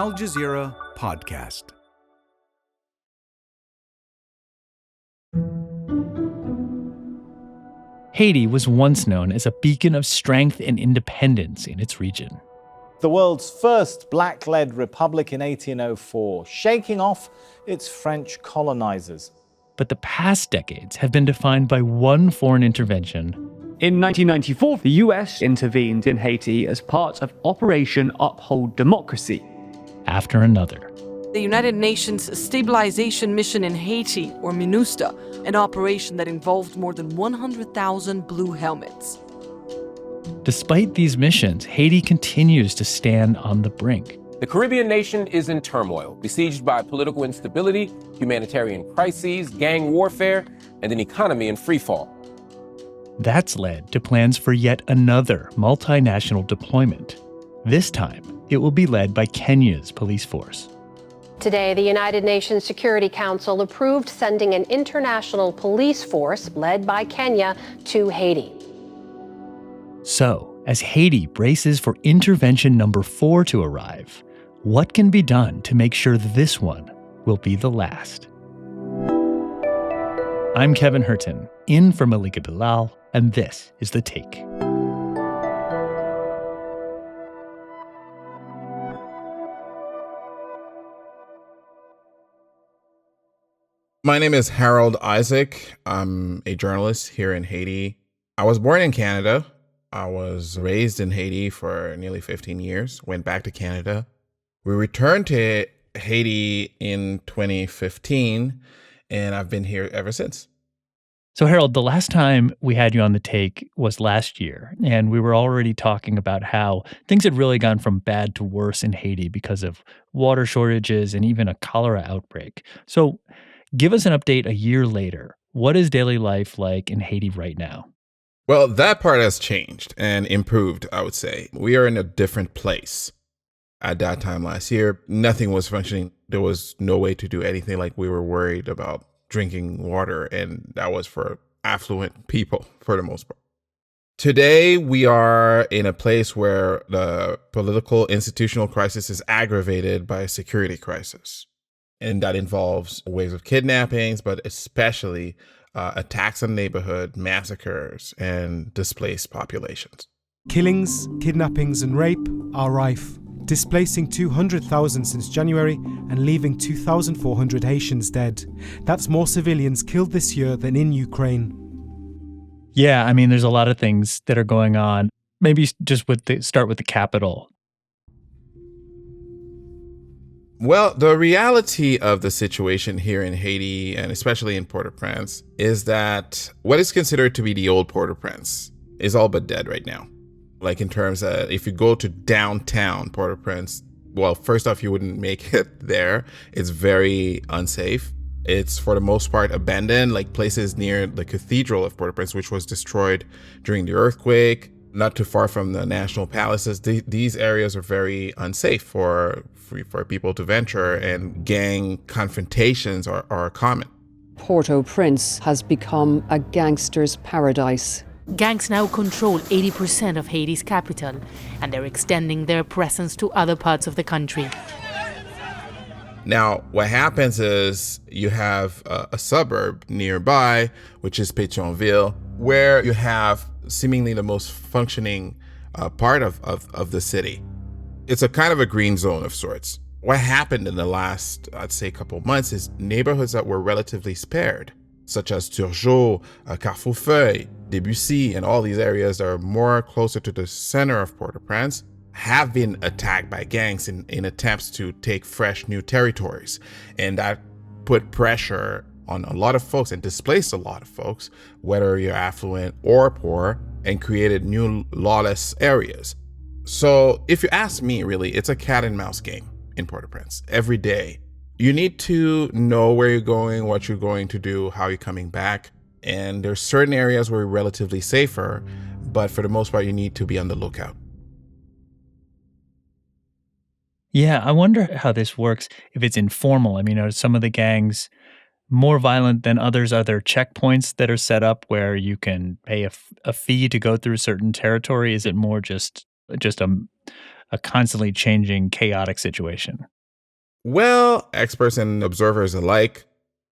Al Jazeera podcast. Haiti was once known as a beacon of strength and independence in its region. The world's first black-led republic in 1804, shaking off its French colonizers. But the past decades have been defined by one foreign intervention. In 1994, the US intervened in Haiti as part of Operation Uphold Democracy. After another. The United Nations Stabilization Mission in Haiti, or MINUSTA, an operation that involved more than 100,000 blue helmets. Despite these missions, Haiti continues to stand on the brink. The Caribbean nation is in turmoil, besieged by political instability, humanitarian crises, gang warfare, and an economy in freefall. That's led to plans for yet another multinational deployment. This time, it will be led by Kenya's police force. Today, the United Nations Security Council approved sending an international police force led by Kenya to Haiti. So, as Haiti braces for intervention number 4 to arrive, what can be done to make sure this one will be the last? I'm Kevin Hurton, in for Malika Bilal, and this is The Take. My name is Harold Isaac. I'm a journalist here in Haiti. I was born in Canada. I was raised in Haiti for nearly 15 years, went back to Canada. We returned to Haiti in 2015, and I've been here ever since. So, Harold, the last time we had you on The Take was last year, and we were already talking about how things had really gone from bad to worse in Haiti because of water shortages and even a cholera outbreak. So, give us an update a year later. What is daily life like in Haiti right now? Well, that part has changed and improved, I would say. We are in a different place. At that time last year, nothing was functioning. There was no way to do anything. Like, we were worried about drinking water, and that was for affluent people for the most part. Today, we are in a place where the political institutional crisis is aggravated by a security crisis. And that involves waves of kidnappings, but especially attacks on neighborhood, massacres, and displaced populations. Killings, kidnappings, and rape are rife, displacing 200,000 since January and leaving 2,400 Haitians dead. That's more civilians killed this year than in Ukraine. Yeah, I mean, there's a lot of things that are going on. Maybe just start with the capital. Well, the reality of the situation here in Haiti, and especially in Port-au-Prince, is that what is considered to be the old Port-au-Prince is all but dead right now. Like, in terms of, if you go to downtown Port-au-Prince, well, first off, you wouldn't make it there. It's very unsafe. It's, for the most part, abandoned, like places near the Cathedral of Port-au-Prince, which was destroyed during the earthquake, not too far from the national palaces. These areas are very unsafe for people to venture, and gang confrontations are common. Port-au-Prince has become a gangster's paradise. Gangs now control 80% of Haiti's capital, and they're extending their presence to other parts of the country. Now, what happens is you have a suburb nearby, which is Pétionville, where you have seemingly the most functioning part of the city. It's a kind of a green zone of sorts. What happened in the last, I'd say, couple months is neighborhoods that were relatively spared, such as Turgeau, Carrefour-Feuille, Debussy, and all these areas that are more closer to the center of Port-au-Prince, have been attacked by gangs in attempts to take fresh new territories. And that put pressure on a lot of folks and displaced a lot of folks, whether you're affluent or poor, and created new lawless areas. So if you ask me, really, it's a cat and mouse game in Port-au-Prince every day. You need to know where you're going, what you're going to do, how you're coming back. And there's certain areas where you're relatively safer, but for the most part, you need to be on the lookout. Yeah, I wonder how this works, if it's informal. I mean, are some of the gangs more violent than others? Are there checkpoints that are set up where you can pay a fee to go through certain territory? Is it more just a constantly changing, chaotic situation? Well, experts and observers alike,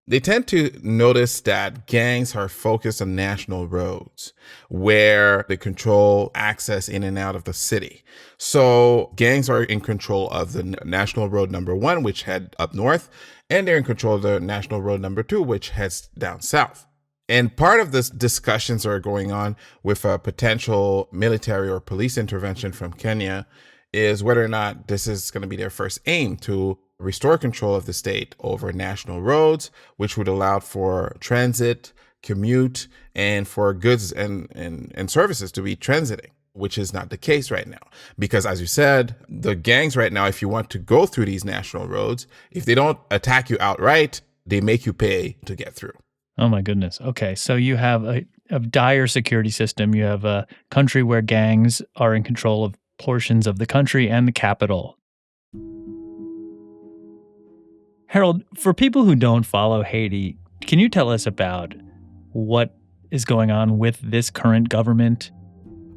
they tend to notice that gangs are focused on national roads where they control access in and out of the city. So gangs are in control of the national road number 1, which head up north, and they're in control of the national road number 2, which heads down south. And part of this discussions are going on with a potential military or police intervention from Kenya is whether or not this is going to be their first aim to restore control of the state over national roads, which would allow for transit, commute, and for goods and services to be transiting, which is not the case right now. Because as you said, the gangs right now, if you want to go through these national roads, if they don't attack you outright, they make you pay to get through. Oh my goodness. Okay, so you have a dire security system. You have a country where gangs are in control of portions of the country and the capital. Harold, for people who don't follow Haiti, can you tell us about what is going on with this current government?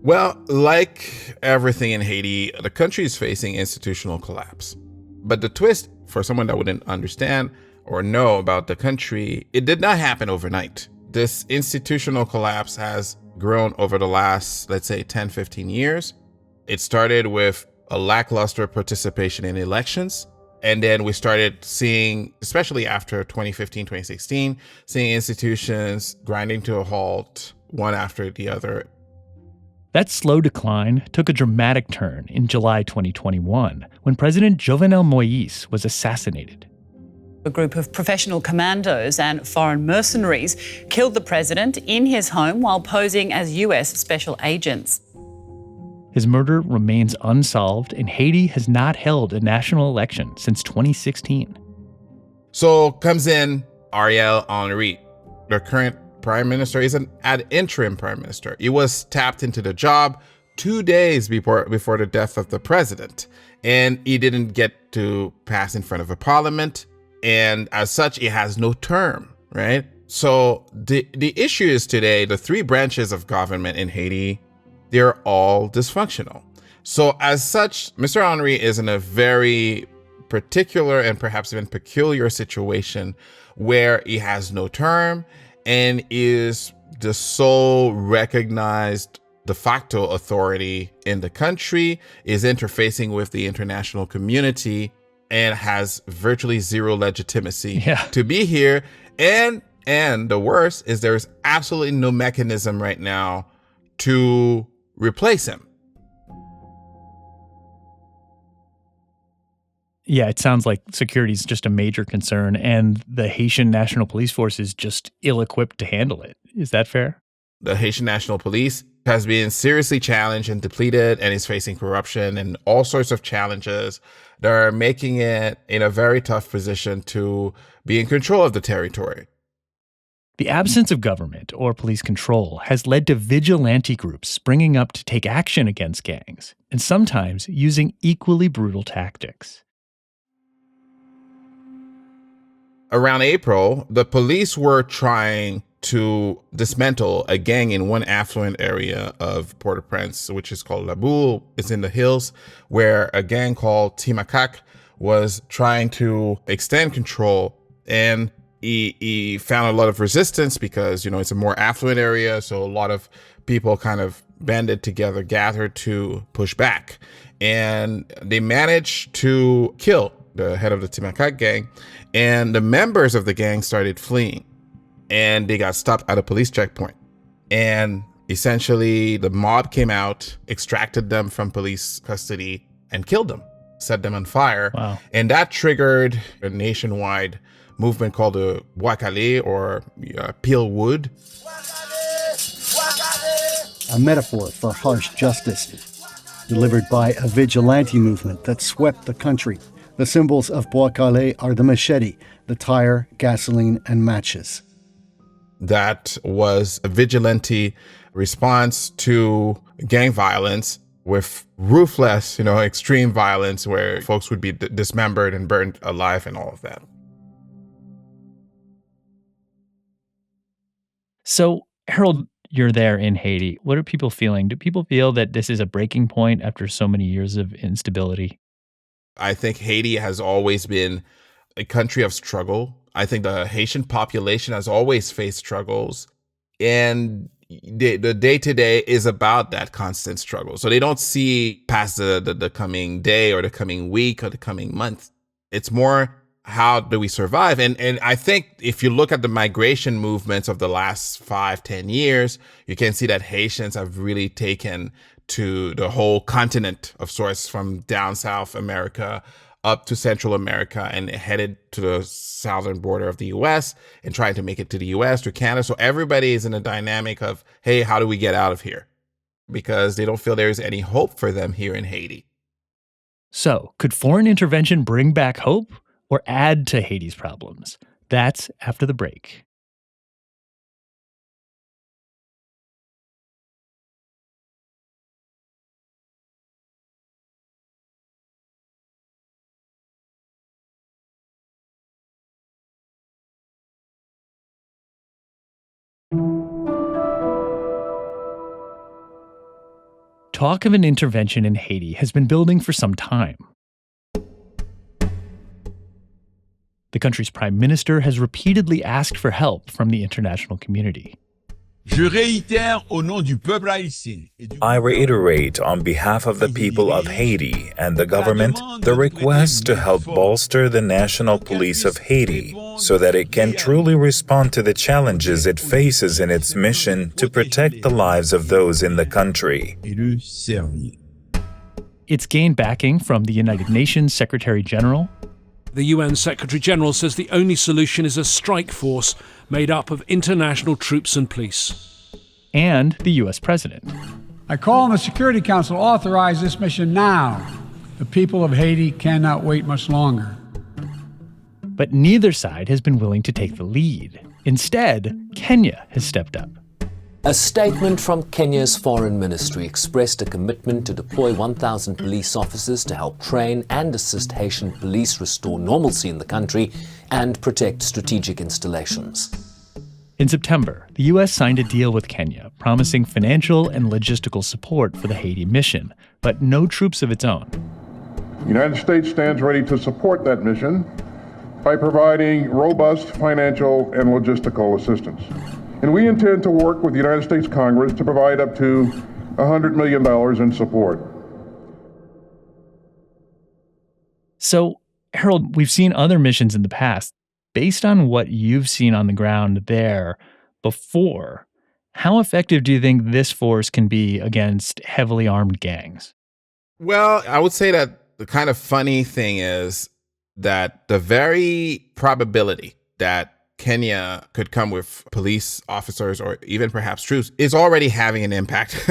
Well, like everything in Haiti, the country is facing institutional collapse. But the twist, for someone that wouldn't understand or know about the country, it did not happen overnight. This institutional collapse has grown over the last, let's say, 10, 15 years. It started with a lackluster participation in elections. And then we started seeing, especially after 2015, 2016, seeing institutions grinding to a halt, one after the other. That slow decline took a dramatic turn in July 2021 when President Jovenel Moïse was assassinated. A group of professional commandos and foreign mercenaries killed the president in his home while posing as U.S. special agents. His murder remains unsolved, and Haiti has not held a national election since 2016. So comes in Ariel Henry. The current prime minister is an interim prime minister. He was tapped into the job 2 days before the death of the president, and he didn't get to pass in front of a parliament, and as such, he has no term, right? So the issue is today, the 3 branches of government in Haiti, they're all dysfunctional. So as such, Mr. Henry is in a very particular and perhaps even peculiar situation where he has no term and is the sole recognized de facto authority in the country, is interfacing with the international community, and has virtually zero legitimacy to be here. And the worst is there's absolutely no mechanism right now to replace him. Yeah, it sounds like security is just a major concern, and the Haitian National Police Force is just ill-equipped to handle it. Is that fair? The Haitian National Police has been seriously challenged and depleted, and is facing corruption and all sorts of challenges that are making it in a very tough position to be in control of the territory. The absence of government or police control has led to vigilante groups springing up to take action against gangs, and sometimes using equally brutal tactics. Around April, the police were trying to dismantle a gang in one affluent area of Port-au-Prince, which is called La Boule. It's in the hills, where a gang called Timakak was trying to extend control, and he found a lot of resistance because, it's a more affluent area, so a lot of people kind of banded together, gathered to push back. And they managed to kill the head of the Timakak gang, and the members of the gang started fleeing, and they got stopped at a police checkpoint. And essentially, the mob came out, extracted them from police custody, and killed them, set them on fire. Wow. And that triggered a nationwide movement called the Wakale, or Peel Wood. A metaphor for harsh justice, delivered by a vigilante movement that swept the country. The symbols of Bois-Calais are the machete, the tire, gasoline, and matches. That was a vigilante response to gang violence with ruthless, extreme violence where folks would be dismembered and burned alive and all of that. So, Harold, you're there in Haiti, what are people feeling? Do people feel that this is a breaking point after so many years of instability? I think Haiti has always been a country of struggle. I think the Haitian population has always faced struggles. And the day-to-day is about that constant struggle. So they don't see past the coming day or the coming week or the coming month. It's more, how do we survive? And I think if you look at the migration movements of the last 5-10 years, you can see that Haitians have really taken to the whole continent of sorts, from down South America up to Central America, and headed to the southern border of the US and trying to make it to the US, to Canada. So everybody is in a dynamic of, hey, how do we get out of here? Because they don't feel there's any hope for them here in Haiti. So, could foreign intervention bring back hope or add to Haiti's problems? That's after the break. Talk of an intervention in Haiti has been building for some time. The country's prime minister has repeatedly asked for help from the international community. I reiterate on behalf of the people of Haiti and the government the request to help bolster the National Police of Haiti so that it can truly respond to the challenges it faces in its mission to protect the lives of those in the country. It's gained backing from the United Nations Secretary General. The UN Secretary General says the only solution is a strike force made up of international troops and police. And the US President. I call on the Security Council to authorize this mission now. The people of Haiti cannot wait much longer. But neither side has been willing to take the lead. Instead, Kenya has stepped up. A statement from Kenya's foreign ministry expressed a commitment to deploy 1,000 police officers to help train and assist Haitian police restore normalcy in the country and protect strategic installations. In September, the U.S. signed a deal with Kenya, promising financial and logistical support for the Haiti mission, but no troops of its own. The United States stands ready to support that mission by providing robust financial and logistical assistance. And we intend to work with the United States Congress to provide up to $100 million in support. So, Harold, we've seen other missions in the past. Based on what you've seen on the ground there before, how effective do you think this force can be against heavily armed gangs? Well, I would say that the kind of funny thing is that the very probability that Kenya could come with police officers or even perhaps troops is already having an impact.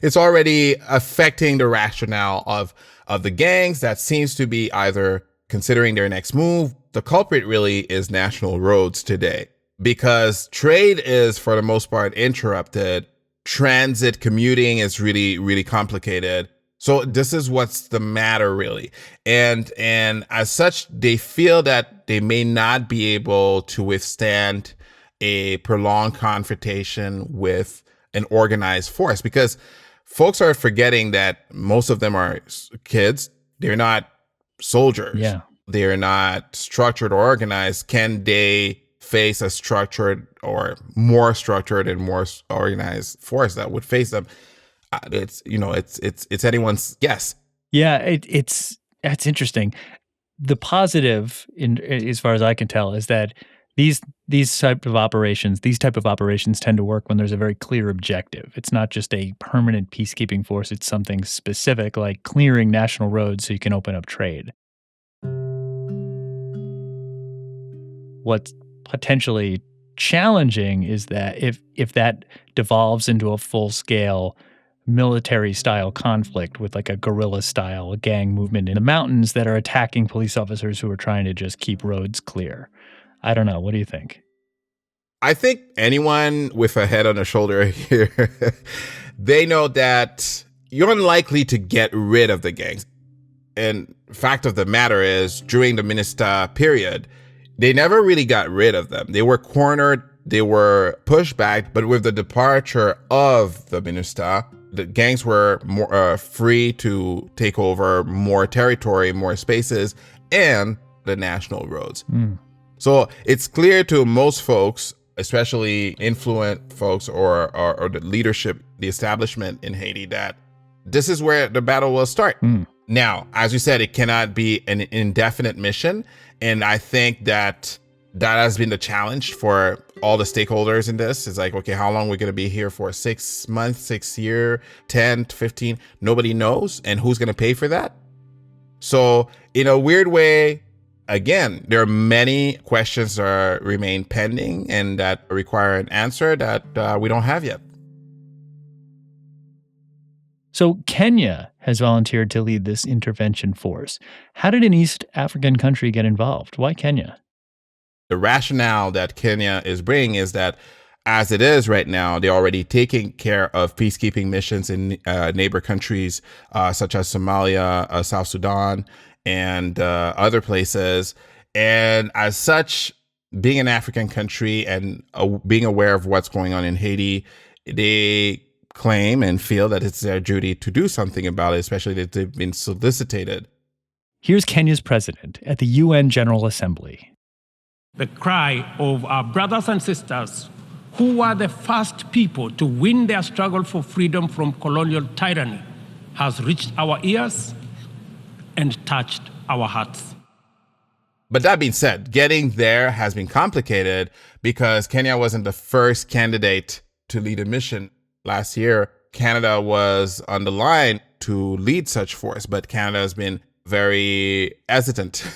It's already affecting the rationale of the gangs that seems to be either considering their next move. The culprit really is national roads today, because trade is for the most part interrupted. Transit commuting is really, really complicated. So this is what's the matter, really. And as such, they feel that they may not be able to withstand a prolonged confrontation with an organized force, because folks are forgetting that most of them are kids. They're not soldiers. Yeah. They're not structured or organized. Can they face a structured or more structured and more organized force that would face them? It's anyone's guess. Yeah, it's interesting. The positive, as far as I can tell, is that these type of operations tend to work when there's a very clear objective. It's not just a permanent peacekeeping force. It's something specific, like clearing national roads so you can open up trade. What's potentially challenging is that if that devolves into a full-scale military-style conflict with like a guerrilla-style gang movement in the mountains that are attacking police officers who are trying to just keep roads clear. I don't know. What do you think? I think anyone with a head on their shoulder here, they know that you're unlikely to get rid of the gangs. And fact of the matter is, during the Minister period, they never really got rid of them. They were cornered they were pushed back, but with the departure of the MINUSTA, the gangs were more free to take over more territory, more spaces, and the national roads. So it's clear to most folks, especially influent folks or the leadership, the establishment in Haiti, that this is where the battle will start. Now, as you said, it cannot be an indefinite mission. And I think that has been the challenge for all the stakeholders in this. It's like, okay, how long are we going to be here for? 6 months, 6 years, 10 to 15? Nobody knows. And who's going to pay for that? So in a weird way, again, there are many questions that remain pending and that require an answer that we don't have yet. So Kenya has volunteered to lead this intervention force. How did an East African country get involved? Why Kenya? The rationale that Kenya is bringing is that as it is right now, they're already taking care of peacekeeping missions in neighbor countries such as Somalia, South Sudan, and other places. And as such, being an African country and being aware of what's going on in Haiti, they claim and feel that it's their duty to do something about it, especially that they've been solicited. Here's Kenya's president at the UN General Assembly. The cry of our brothers and sisters who were the first people to win their struggle for freedom from colonial tyranny has reached our ears and touched our hearts. But that being said, getting there has been complicated because Kenya wasn't the first candidate to lead a mission. Last year, Canada was on the line to lead such force, but Canada has been very hesitant,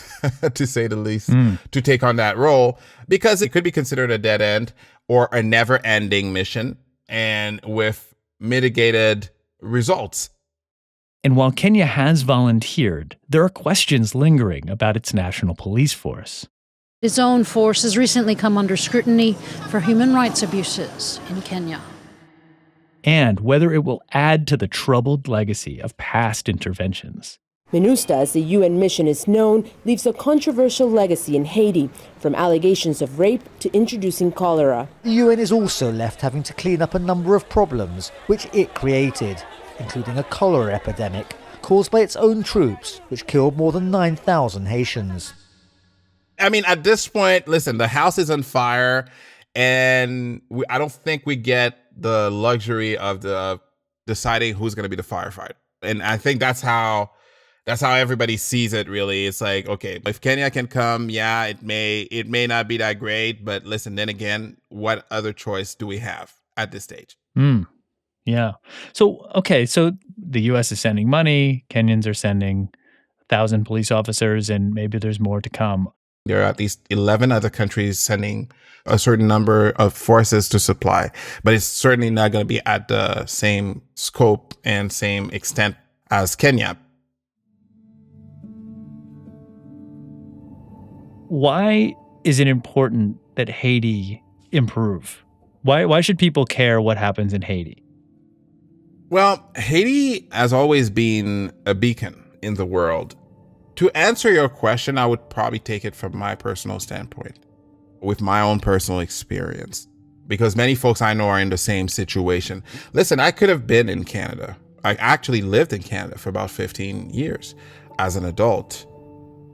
to say the least, to take on that role because it could be considered a dead end or a never-ending mission and with mitigated results. And while Kenya has volunteered, there are questions lingering about its national police force. Its own force has recently come under scrutiny for human rights abuses in Kenya. And whether it will add to the troubled legacy of past interventions. MINUSTA, as the UN mission is known, leaves a controversial legacy in Haiti, from allegations of rape to introducing cholera. The UN is also left having to clean up a number of problems which it created, including a cholera epidemic caused by its own troops, which killed more than 9,000 Haitians. I mean, at this point, listen, the house is on fire, and I don't think we get the luxury of deciding who's going to be the firefighter. And I think that's how everybody sees it, really. It's like, okay, if Kenya can come, yeah, it may not be that great, but listen, then again, what other choice do we have at this stage? Yeah. So the U.S. is sending money, Kenyans are sending 1,000 police officers, and maybe there's more to come. There are at least 11 other countries sending a certain number of forces to supply, but it's certainly not going to be at the same scope and same extent as Kenya. Why is it important that Haiti improve? Why should people care what happens in Haiti? Well, Haiti has always been a beacon in the world. To answer your question, I would probably take it from my personal standpoint, with my own personal experience, because many folks I know are in the same situation. Listen, I could have been in Canada. I actually lived in Canada for about 15 years as an adult.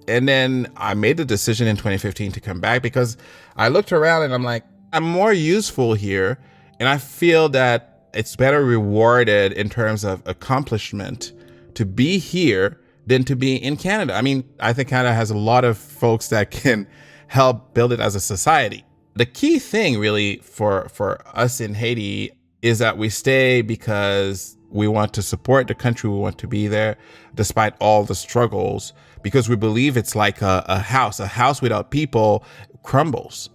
And then I made the decision in 2015 to come back because I looked around and I'm like, I'm more useful here. And I feel that it's better rewarded in terms of accomplishment to be here than to be in Canada. I mean, I think Canada has a lot of folks that can help build it as a society. The key thing really for us in Haiti is that we stay because we want to support the country. We want to be there despite all the struggles, because we believe it's like a house. A house without people crumbles.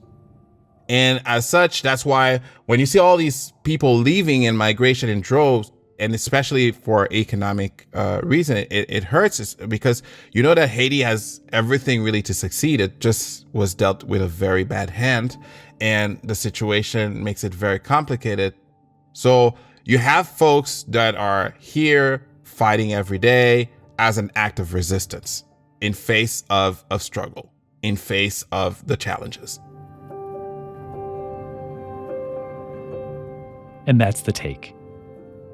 And as such, that's why when you see all these people leaving in migration in droves, and especially for economic reason, it hurts, because you know that Haiti has everything really to succeed. It just was dealt with a very bad hand, and the situation makes it very complicated. So you have folks that are here fighting every day as an act of resistance in face of struggle, in face of the challenges. And that's The Take.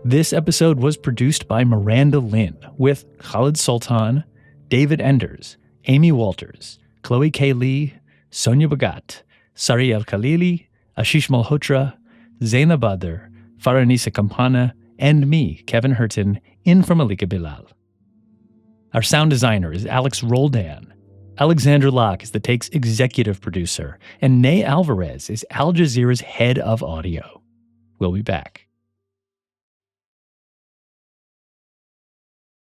This episode was produced by Miranda Lynn with Khalid Sultan, David Enders, Amy Walters, Chloe K. Lee, Sonia Bagat, Sari El-Khalili, Ashish Malhotra, Zaina Badr, Faranisa Kampana, and me, Kevin Hurton, in from Malika Bilal. Our sound designer is Alex Roldan. Alexandra Locke is The Take's executive producer, and Nay Alvarez is Al Jazeera's head of audio. We'll be back.